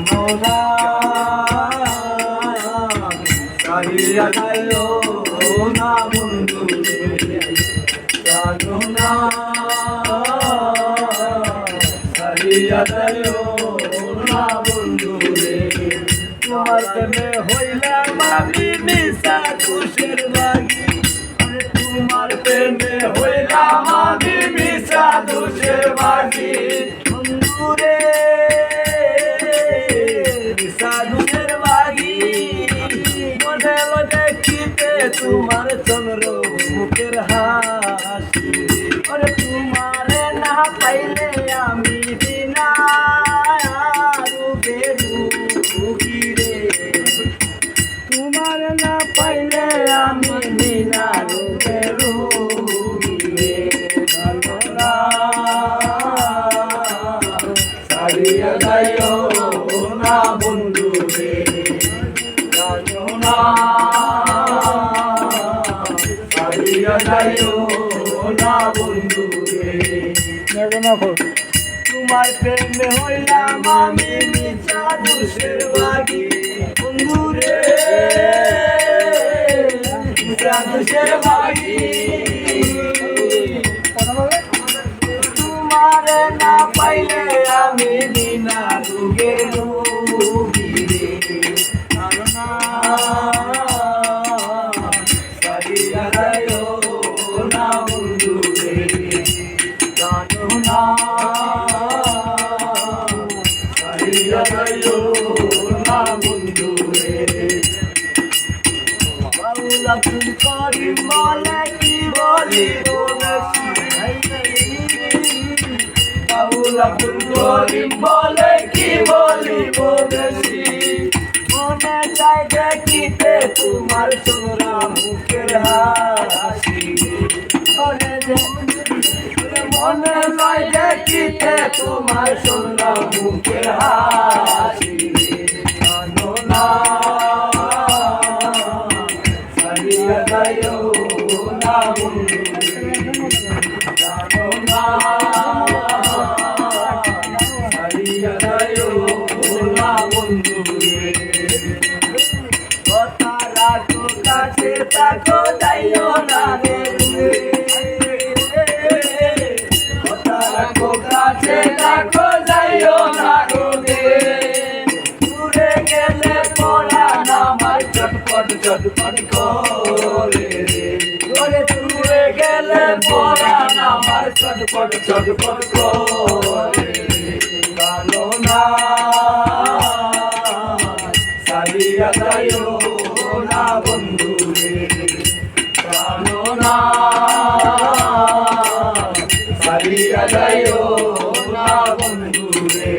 জানো না সারিয়া যাইও না বন্ধু জানো না সারিয়া যাইও না বন্ধু রে তোমার প্রেমে হইলাম আমি মিশা খুশের লাগি তোমার প্রেমে হইলাম আমি মিশা খুশের লাগি বন্ধু রে মিশা খুশের লাগি মনে দেখিতে তোমার চন্দ্র মুখের হাসি ওরে তোমারে না পাইলে আমি বিনা রূপে রূপী রে তোমারে না পাইলে আমি বিনা রূপে রূপী রে জানো না সারিয়া যাইও না বন্ধু রে জানো না সারিয়া যাইও না বন্ধু রে তোমার প্রেমে হইলাম আমি মিশা খুশের লাগি বন্ধু রে মিশা খুশের লাগি তোমারে না পাইলে আমি বিনা রূপে রূপী রে জানো না সারিয়া যাইও না বন্ধু রে জানো না সারিয়া যাইও না বন্ধু রে বাউলা তুই করি বলে কি বলিব বাউলা তুই করি বলে কি বলিব বেশি মনে চাই দেখিতে তোমার সোনা মুখের হাসি মনে চাই দেখিতে তোমার সোনা মুখের হাসি জানো না সারিয়া যাইও না বন্ধু জানো না সারিয়া যাইও না বন্ধু কথা রাখো কাছে থাকো যাইও না রে কথা রাখো কাছে থাকো যাইও না রে দূরে গেলে পড়া নামার চটপট চটপট করে রে ওরে দূরে গেলে পড়া নামার চটপট চটপট করে জানো না সারিয়া যাইও না বন্ধু রে জানো না সারিয়া যাইও না বন্ধু রে